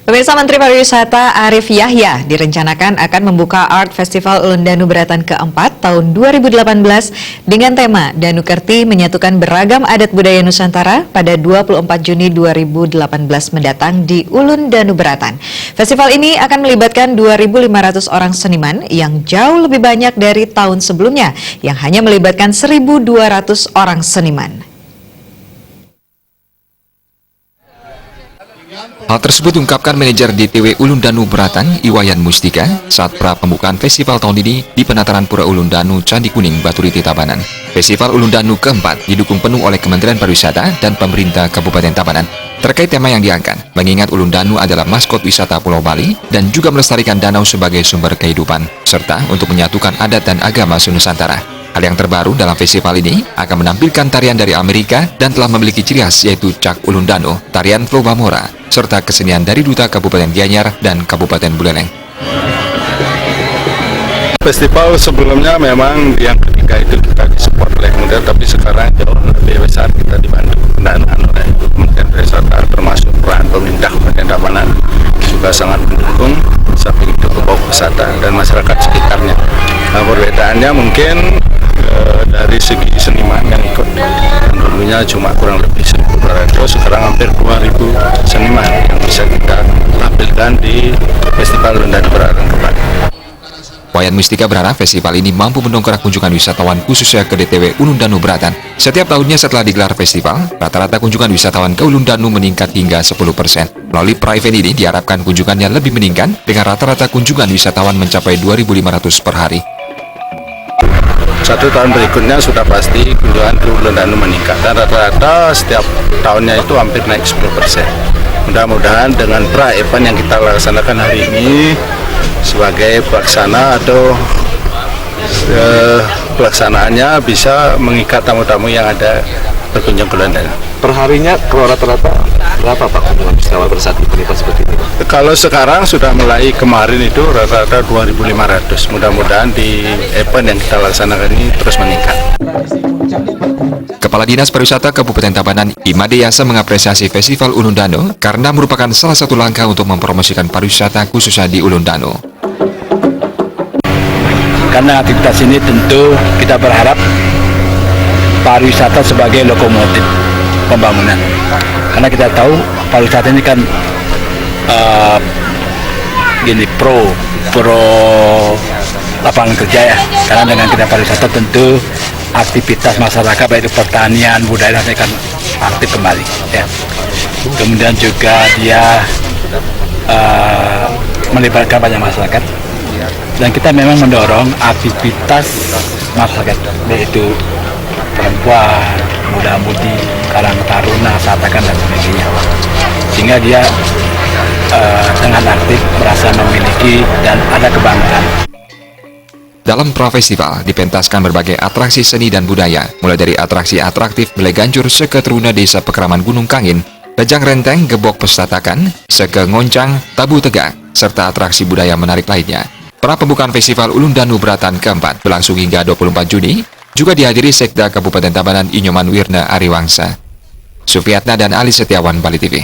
Pemirsa, Menteri Pariwisata Arief Yahya direncanakan akan membuka Art Festival Ulun Danu Beratan keempat tahun 2018 dengan tema Danu Kerti menyatukan beragam adat budaya Nusantara pada 24 Juni 2018 mendatang di Ulun Danu Beratan. Festival ini akan melibatkan 2.500 orang seniman yang jauh lebih banyak dari tahun sebelumnya yang hanya melibatkan 1.200 orang seniman. Hal tersebut diungkapkan manajer DTW Ulun Danu Beratan, Iwayan Mustika, saat pra pembukaan festival tahun ini di penataran Pura Ulun Danu Candi Kuning, Baturiti, Tabanan. Festival Ulun Danu keempat didukung penuh oleh Kementerian Pariwisata dan pemerintah Kabupaten Tabanan. Terkait tema yang diangkat, mengingat Ulun Danu adalah maskot wisata Pulau Bali dan juga melestarikan danau sebagai sumber kehidupan, serta untuk menyatukan adat dan agama Nusantara. Hal yang terbaru dalam festival ini akan menampilkan tarian dari Amerika dan telah memiliki ciri khas yaitu Cak Ulun Danu, tarian Flobamora, serta kesenian dari Duta Kabupaten Gianyar dan Kabupaten Buleleng. Festival sebelumnya memang yang ketiga itu kita disupport oleh kemudian, tapi sekarang jauh lebih besar kita dibantu pendanaan oleh Kementerian Pariwisata, termasuk peran pemerintah Kabupaten Tabanan juga sangat mendukung, samping itu kelompok wisata dan masyarakat sekitarnya. Nah, perbedaannya mungkin dari segi seniman yang ikut, dulunya cuma kurang lebih 1.200, sekarang hampir 2.000 seniman yang bisa kita tampilkan di Festival Ulun Danu Beratan kembali. Wayan Mustika berharap festival ini mampu mendongkrak kunjungan wisatawan khususnya ke DTW Ulun Danu Beratan. Setiap tahunnya setelah digelar festival, rata-rata kunjungan wisatawan ke Ulun Danu meningkat hingga 10%. Melalui pra-event ini diharapkan kunjungannya lebih meningkat dengan rata-rata kunjungan wisatawan mencapai 2.500 per hari. Satu tahun berikutnya sudah pasti kunjungan ke Ulun Danu meningkat dan rata-rata setiap tahunnya itu hampir naik 10%. Mudah-mudahan dengan pra-event yang kita laksanakan hari ini sebagai pelaksana atau pelaksanaannya bisa mengikat tamu-tamu yang ada berkunjung ke Ulun Danu. Perharinya kalau rata-rata berapa Pak kunjungan wisatawan pada saat event seperti ini? Kalau sekarang sudah mulai kemarin itu rata-rata 2.500. Mudah-mudahan di event yang kita laksanakan ini terus meningkat. Kepala Dinas Pariwisata Kabupaten Tabanan, Imade Yasa, mengapresiasi Festival Ulun Danu karena merupakan salah satu langkah untuk mempromosikan pariwisata khususnya di Ulun Danu. Karena aktivitas ini tentu kita berharap pariwisata sebagai lokomotif pembangunan. Karena kita tahu pariwisata ini kan pro lapangan kerja ya. Karena dengan kita pariwisata tentu aktivitas masyarakat baik itu pertanian, budaya akan aktif kembali. Ya. Kemudian juga dia melibatkan banyak masyarakat. Dan kita memang mendorong aktivitas masyarakat, yaitu perempuan, muda-mudi, karang taruna, satakan dan sebagainya. Sehingga dia dengan aktif merasa memiliki dan ada kebanggaan. Dalam pra-festival dipentaskan berbagai atraksi seni dan budaya, mulai dari atraksi atraktif Belai Ganjur Seke Teruna Desa Pekeraman Gunung Kangin, Lejang Renteng Gebok Pestatakan, Seke Ngoncang, Tabu Tegak, serta atraksi budaya menarik lainnya. Pra pembukaan Festival Ulun Danu Beratan keempat berlangsung hingga 24 Juni, juga dihadiri Sekda Kabupaten Tabanan Inyoman Wirna Ariwangsa. Sufiatna dan Ali Setiawan, Bali TV.